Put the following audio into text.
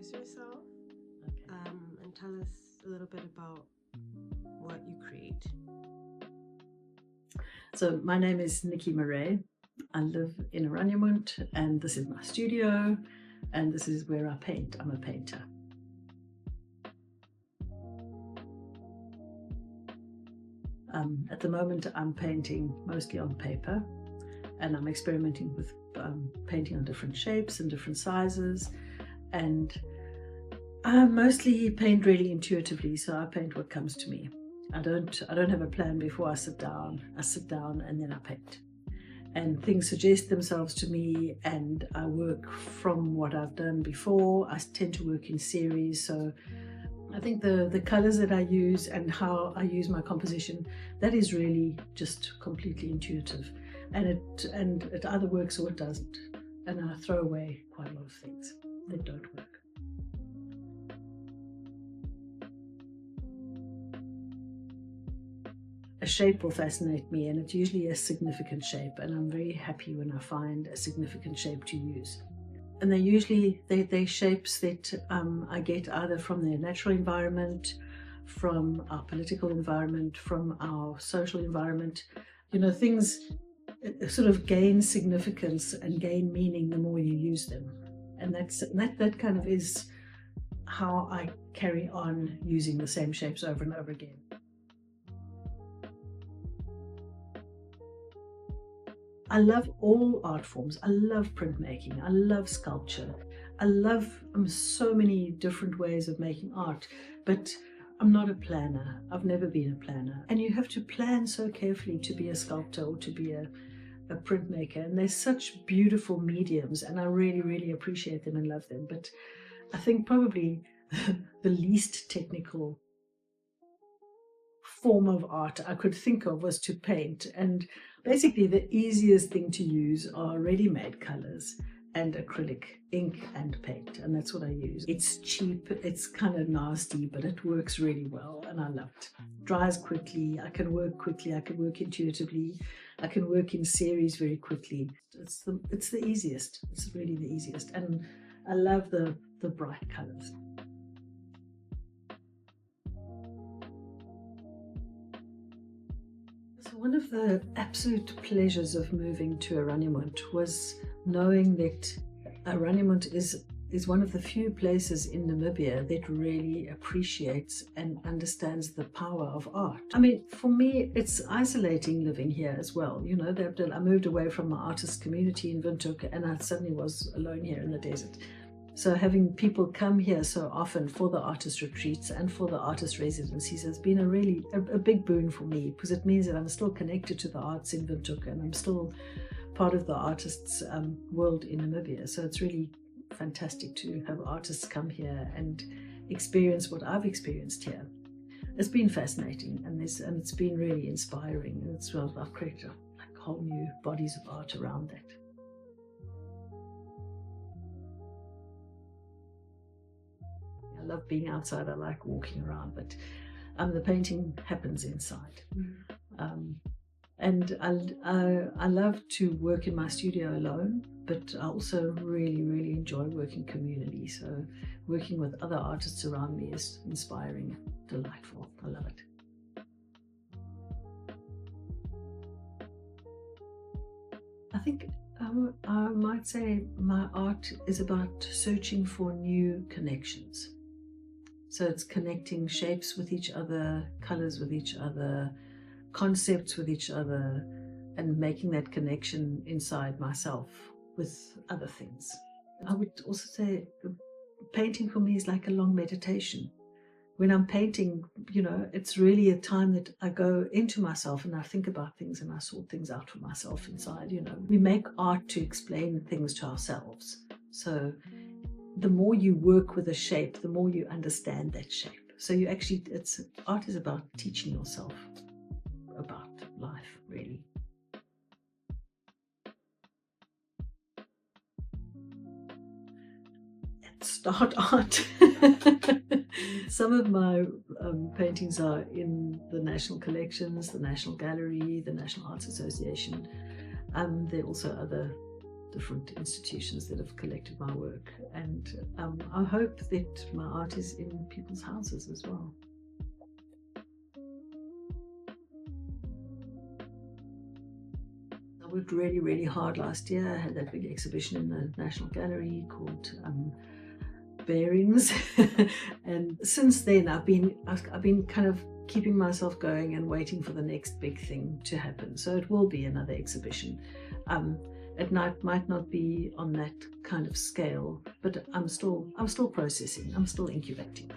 introduce yourself? Okay. And tell us a little bit about what you create. So my name is Nicky Marais. I live in Aranyamunt, and this is my studio, and this is where I paint. I'm a painter. At the moment I'm painting mostly on paper, and I'm experimenting with painting on different shapes and different sizes, and I mostly paint really intuitively, so I paint what comes to me. I don't have a plan before I sit down. I sit down and then I paint. And things suggest themselves to me, and I work from what I've done before. I tend to work in series, so I think the colors that I use and how I use my composition, that is really just completely intuitive. And it either works or it doesn't. And I throw away quite a lot of things that don't work. A shape will fascinate me, and it's usually a significant shape, and I'm very happy when I find a significant shape to use. And they're usually they're shapes that I get either from their natural environment, from our political environment, from our social environment. You know, things sort of gain significance and gain meaning the more you use them, and that kind of is how I carry on using the same shapes over and over again. I love all art forms. I love printmaking. I love sculpture. I love so many different ways of making art, but I'm not a planner. I've never been a planner. And you have to plan so carefully to be a sculptor or to be a printmaker. And they're such beautiful mediums, and I really, really appreciate them and love them. But I think probably the least technical form of art I could think of was to paint, and basically the easiest thing to use are ready-made colors and acrylic ink and paint, and that's what I use. It's cheap, it's kind of nasty, but it works really well and I love it. Dries quickly, I can work quickly, I can work intuitively, I can work in series very quickly. It's the easiest, it's really the easiest, and I love the bright colors. So one of the absolute pleasures of moving to Aranyamunt was knowing that Aranyamunt is one of the few places in Namibia that really appreciates and understands the power of art. I mean, for me, it's isolating living here as well. You know, I moved away from my artist community in Windhoek, and I suddenly was alone here in the desert. So having people come here so often for the artist retreats and for the artist residencies has been a big boon for me, because it means that I'm still connected to the arts in Windhoek and I'm still part of the artists' world in Namibia. So it's really fantastic to have artists come here and experience what I've experienced here. It's been fascinating, and it's been really inspiring. And it's well, I've created like whole new bodies of art around that. I love being outside, I like walking around, but the painting happens inside. And I love to work in my studio alone, but I also really, really enjoy working community. So working with other artists around me is inspiring, delightful. I love it. I think I might say my art is about searching for new connections. So it's connecting shapes with each other, colors with each other, concepts with each other, and making that connection inside myself with other things. I would also say painting for me is like a long meditation. When I'm painting, you know, it's really a time that I go into myself and I think about things and I sort things out for myself inside. You know, we make art to explain things to ourselves. So the more you work with a shape, the more you understand that shape. So you actually, art is about teaching yourself about life, really. Start art. Some of my paintings are in the national collections, the National Gallery, the National Arts Association. There are also other different institutions that have collected my work, and I hope that my art is in people's houses as well. I worked really, really hard last year. I had that big exhibition in the National Gallery called Bearings, and since then I've been kind of keeping myself going and waiting for the next big thing to happen. So it will be another exhibition. It might not be on that kind of scale, but I'm still processing. I'm still incubating.